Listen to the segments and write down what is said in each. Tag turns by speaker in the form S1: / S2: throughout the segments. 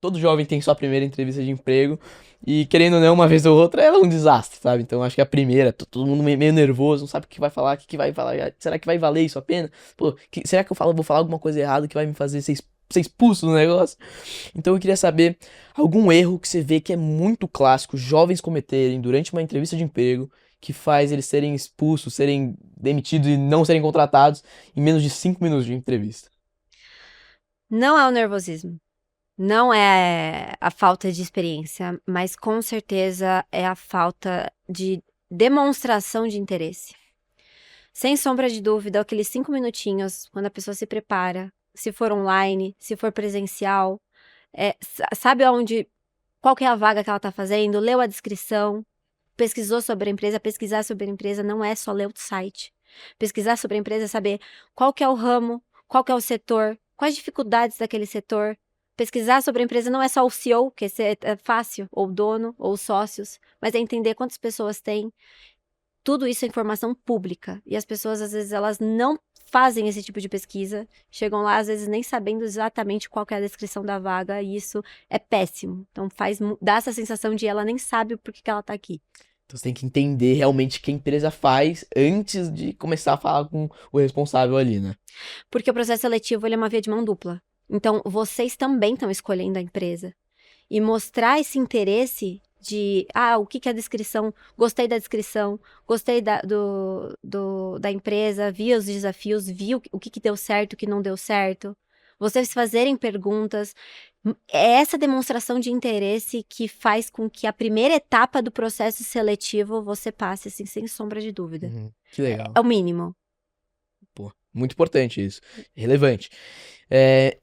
S1: todo jovem tem sua primeira entrevista de emprego e, querendo ou não, uma vez ou outra, ela é um desastre, sabe? Então, acho que a primeira, todo mundo meio nervoso, não sabe o que vai falar, o que vai falar. Será que vai valer isso a pena? Pô, será que vou falar alguma coisa errada que vai me fazer ser expulso do negócio? Então, eu queria saber algum erro que você vê que é muito clássico jovens cometerem durante uma entrevista de emprego que faz eles serem expulsos, serem demitidos e não serem contratados em menos de 5 minutos de entrevista.
S2: Não é o nervosismo, não é a falta de experiência, mas com certeza é a falta de demonstração de interesse. Sem sombra de dúvida, aqueles 5 minutinhos, quando a pessoa se prepara, se for online, se for presencial, sabe aonde, qual que é a vaga que ela está fazendo, leu a descrição, pesquisou sobre a empresa. Pesquisar sobre a empresa não é só ler o site. Pesquisar sobre a empresa é saber qual que é o ramo, qual que é o setor, quais dificuldades daquele setor. Pesquisar sobre a empresa não é só o CEO, que é fácil, ou o dono, ou os sócios, mas é entender quantas pessoas tem. Tudo isso é informação pública. E as pessoas, às vezes, elas não fazem esse tipo de pesquisa, chegam lá, às vezes, nem sabendo exatamente qual que é a descrição da vaga, e isso é péssimo. Então, dá essa sensação de ela nem sabe o porquê que ela tá aqui.
S1: Então você tem que entender realmente o que a empresa faz antes de começar a falar com o responsável ali, né?
S2: Porque o processo seletivo, ele é uma via de mão dupla. Então, vocês também estão escolhendo a empresa. E mostrar esse interesse de, o que que é a descrição, gostei da empresa, vi os desafios, vi o que que deu certo, o que não deu certo. Vocês fazerem perguntas, é essa demonstração de interesse que faz com que a primeira etapa do processo seletivo você passe, assim, sem sombra de dúvida.
S1: Que legal.
S2: É o mínimo.
S1: Pô, muito importante isso. Relevante.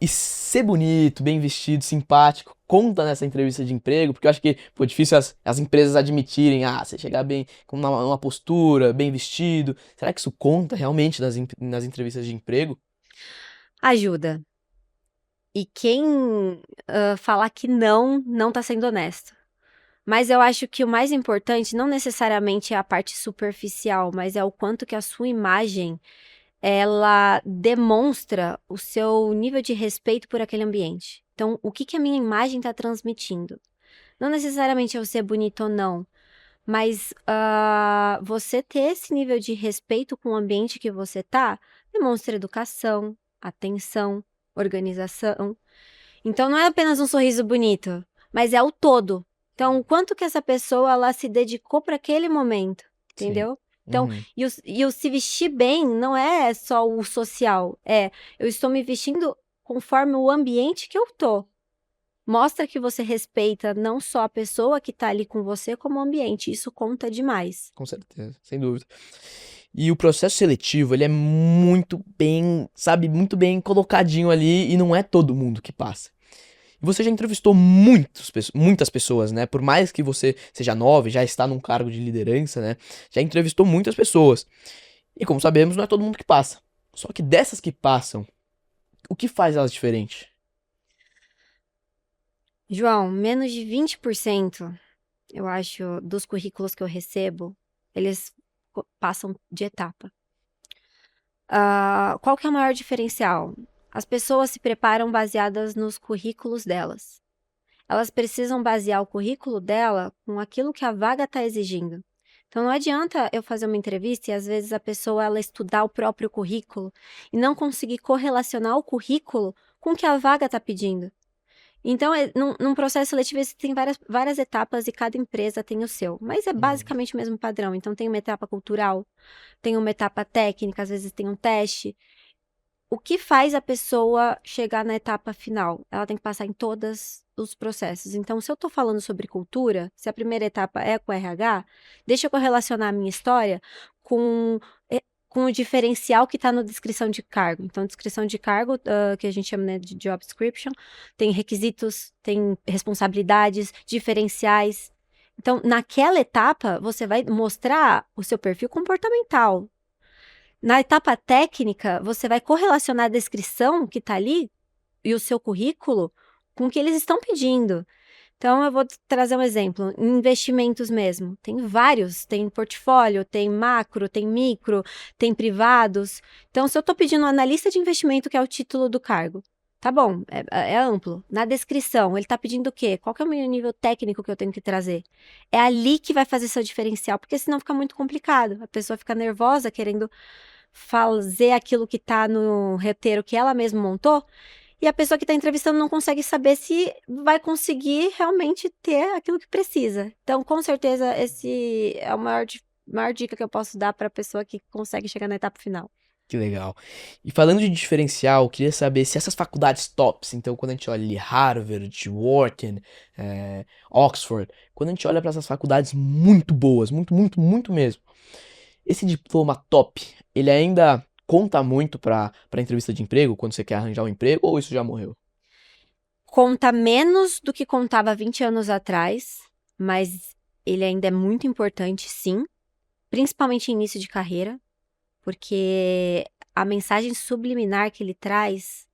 S1: E ser bonito, bem vestido, simpático, conta nessa entrevista de emprego, porque eu acho que, pô, difícil as empresas admitirem, você chegar bem, com uma postura, bem vestido. Será que isso conta realmente nas entrevistas de emprego?
S2: Ajuda. E quem falar que não tá sendo honesto. Mas eu acho que o mais importante não necessariamente é a parte superficial, mas é o quanto que a sua imagem, ela demonstra o seu nível de respeito por aquele ambiente. Então, o que que a minha imagem está transmitindo? Não necessariamente é eu ser bonito ou não, mas você ter esse nível de respeito com o ambiente que você tá, demonstra educação, atenção, organização. Então, não é apenas um sorriso bonito, mas é o todo. Então, o quanto que essa pessoa, ela se dedicou para aquele momento,
S1: Sim.
S2: entendeu? Então,
S1: Uhum.
S2: e o se vestir bem não é só o social, eu estou me vestindo conforme o ambiente que eu tô. Mostra que você respeita não só a pessoa que tá ali com você, como o ambiente. Isso conta demais.
S1: Com certeza, sem dúvida. E o processo seletivo, ele é muito bem, sabe, muito bem colocadinho ali e não é todo mundo que passa. E você já entrevistou muitas pessoas, né? Por mais que você seja nova e já está num cargo de liderança, né? Já entrevistou muitas pessoas. E como sabemos, não é todo mundo que passa. Só que dessas que passam, o que faz elas diferentes?
S2: João, menos de 20%, eu acho, dos currículos que eu recebo, eles passam de etapa. Qual que é o maior diferencial? As pessoas se preparam baseadas nos currículos delas. Elas precisam basear o currículo dela com aquilo que a vaga está exigindo. Então, não adianta eu fazer uma entrevista e, às vezes, a pessoa ela estudar o próprio currículo e não conseguir correlacionar o currículo com o que a vaga está pedindo. Então, num processo seletivo, existem várias etapas e cada empresa tem o seu. Mas é basicamente o mesmo padrão. Então, tem uma etapa cultural, tem uma etapa técnica, às vezes tem um teste. O que faz a pessoa chegar na etapa final? Ela tem que passar em todos os processos. Então, se eu estou falando sobre cultura, se a primeira etapa é com o RH, deixa eu correlacionar a minha história com, com o diferencial que está na descrição de cargo. Então, descrição de cargo, que a gente chama, né, de job description, tem requisitos, tem responsabilidades, diferenciais. Então, naquela etapa, você vai mostrar o seu perfil comportamental. Na etapa técnica, você vai correlacionar a descrição que está ali e o seu currículo com o que eles estão pedindo. Então, eu vou trazer um exemplo, em investimentos mesmo. Tem vários, tem portfólio, tem macro, tem micro, tem privados. Então, se eu estou pedindo um analista de investimento, que é o título do cargo, Tá bom, é amplo. Na descrição, ele tá pedindo o quê? Qual que é o meu nível técnico que eu tenho que trazer? É ali que vai fazer seu diferencial, porque senão fica muito complicado. A pessoa fica nervosa querendo fazer aquilo que tá no roteiro que ela mesma montou, e a pessoa que tá entrevistando não consegue saber se vai conseguir realmente ter aquilo que precisa. Então, com certeza, esse é a maior dica que eu posso dar para a pessoa que consegue chegar na etapa final.
S1: Que legal. E falando de diferencial, eu queria saber se essas faculdades tops, então quando a gente olha ali Harvard, Wharton, Oxford, quando a gente olha para essas faculdades muito boas, muito, muito, muito mesmo, esse diploma top, ele ainda conta muito para entrevista de emprego, quando você quer arranjar um emprego, ou isso já morreu?
S2: Conta menos do que contava 20 anos atrás, mas ele ainda é muito importante, sim, principalmente em início de carreira, porque a mensagem subliminar que ele traz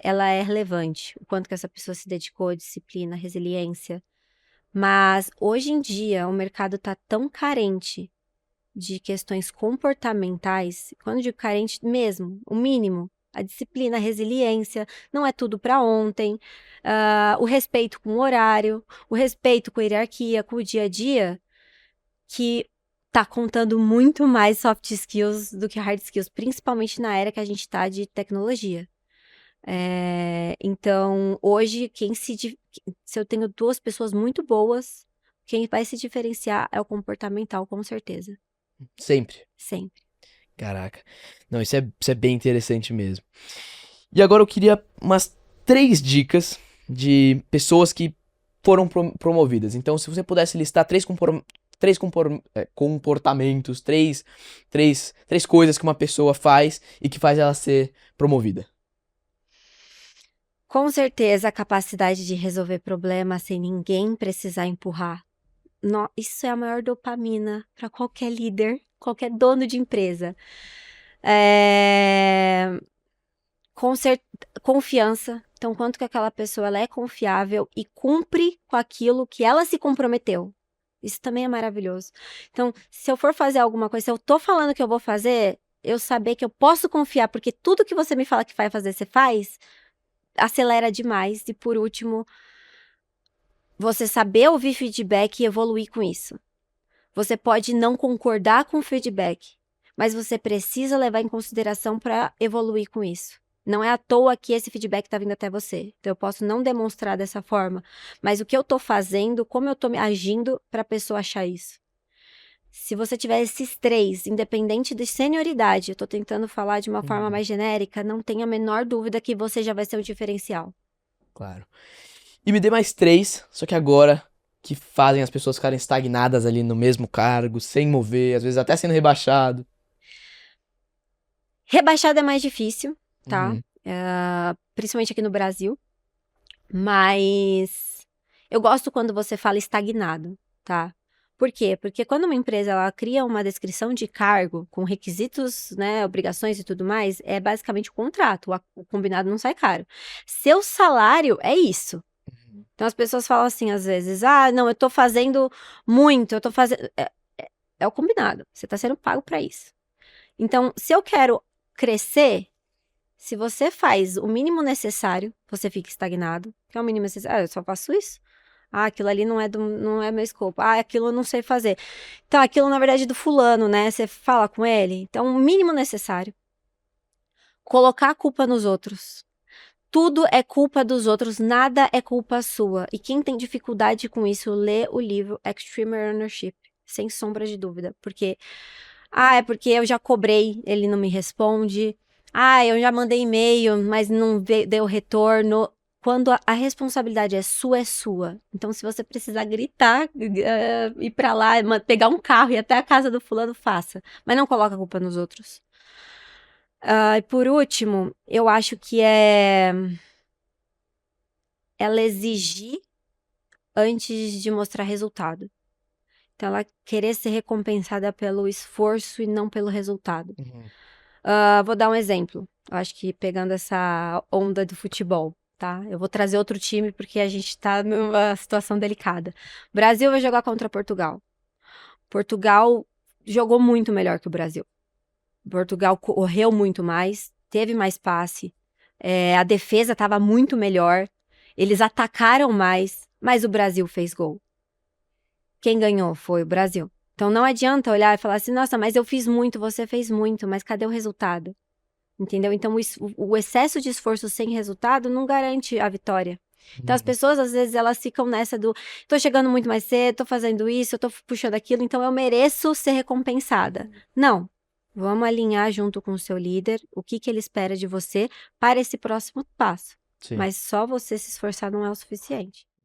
S2: ela é relevante. O quanto que essa pessoa se dedicou, disciplina, resiliência. Mas hoje em dia o mercado está tão carente de questões comportamentais, quando eu digo carente mesmo, o mínimo, a disciplina, a resiliência, não é tudo para ontem, o respeito com o horário, o respeito com a hierarquia, com o dia a dia, que tá contando muito mais soft skills do que hard skills, principalmente na era que a gente está de tecnologia. Então, hoje, se eu tenho duas pessoas muito boas, quem vai se diferenciar é o comportamental, com certeza.
S1: Sempre.
S2: Sempre.
S1: Caraca. Não, isso é bem interessante mesmo. E agora eu queria umas 3 dicas de pessoas que foram promovidas. Então, se você pudesse listar comportamentos, três coisas que uma pessoa faz e que faz ela ser promovida.
S2: Com certeza, a capacidade de resolver problemas sem ninguém precisar empurrar. Isso é a maior dopamina para qualquer líder, qualquer dono de empresa. Confiança. Então, quanto que aquela pessoa ela é confiável e cumpre com aquilo que ela se comprometeu. Isso também é maravilhoso. Então, se eu for fazer alguma coisa, se eu tô falando que eu vou fazer, eu saber que eu posso confiar, porque tudo que você me fala que vai fazer, você faz, acelera demais. E por último, você saber ouvir feedback e evoluir com isso. Você pode não concordar com o feedback, mas você precisa levar em consideração para evoluir com isso. Não é à toa que esse feedback está vindo até você. Então, eu posso não demonstrar dessa forma, mas o que eu estou fazendo, como eu estou agindo para a pessoa achar isso. Se você tiver esses 3, independente de senioridade, eu estou tentando falar de uma forma mais genérica, não tenha a menor dúvida que você já vai ser um diferencial.
S1: Claro. E me dê mais 3, só que agora, que fazem as pessoas ficarem estagnadas ali no mesmo cargo, sem mover, às vezes até sendo rebaixado.
S2: Rebaixado é mais difícil, tá?
S1: Uhum.
S2: Principalmente aqui no Brasil. Mas eu gosto quando você fala estagnado, tá? Por quê? Porque quando uma empresa ela cria uma descrição de cargo com requisitos, né, obrigações e tudo mais, é basicamente o contrato. O combinado não sai caro. Seu salário é isso. Então as pessoas falam assim às vezes: "Ah, não, eu tô fazendo muito, eu tô fazendo é o combinado. Você tá sendo pago para isso". Então, se eu quero crescer, se você faz o mínimo necessário, você fica estagnado. Que é o mínimo necessário. Ah, eu só faço isso. Ah, aquilo ali não é meu escopo. Ah, aquilo eu não sei fazer. Então, aquilo na verdade é do fulano, né? Você fala com ele. Então, o mínimo necessário. Colocar a culpa nos outros. Tudo é culpa dos outros, nada é culpa sua. E quem tem dificuldade com isso, lê o livro Extreme Ownership, sem sombra de dúvida. Porque, é porque eu já cobrei, ele não me responde. Eu já mandei e-mail, mas não deu retorno. Quando a responsabilidade é sua. Então, se você precisar gritar, ir pra lá, pegar um carro e ir até a casa do fulano, faça. Mas não coloca a culpa nos outros. E por último, eu acho que ela exigir antes de mostrar resultado. Então, ela querer ser recompensada pelo esforço e não pelo resultado.
S1: Uhum.
S2: Vou dar um exemplo. Eu acho que pegando essa onda do futebol, tá? Eu vou trazer outro time porque a gente tá numa situação delicada. O Brasil vai jogar contra Portugal. Portugal jogou muito melhor que o Brasil. Portugal correu muito mais, teve mais passe, a defesa estava muito melhor, eles atacaram mais, mas o Brasil fez gol. Quem ganhou foi o Brasil. Então não adianta olhar e falar assim, nossa, mas eu fiz muito, você fez muito, mas cadê o resultado? Entendeu? Então o excesso de esforço sem resultado não garante a vitória. Então as pessoas, às vezes, elas ficam nessa do, tô chegando muito mais cedo, tô fazendo isso, eu tô puxando aquilo, então eu mereço ser recompensada. Não. Vamos alinhar junto com o seu líder o que ele espera de você para esse próximo passo.
S1: Sim.
S2: Mas só você se esforçar não é o suficiente.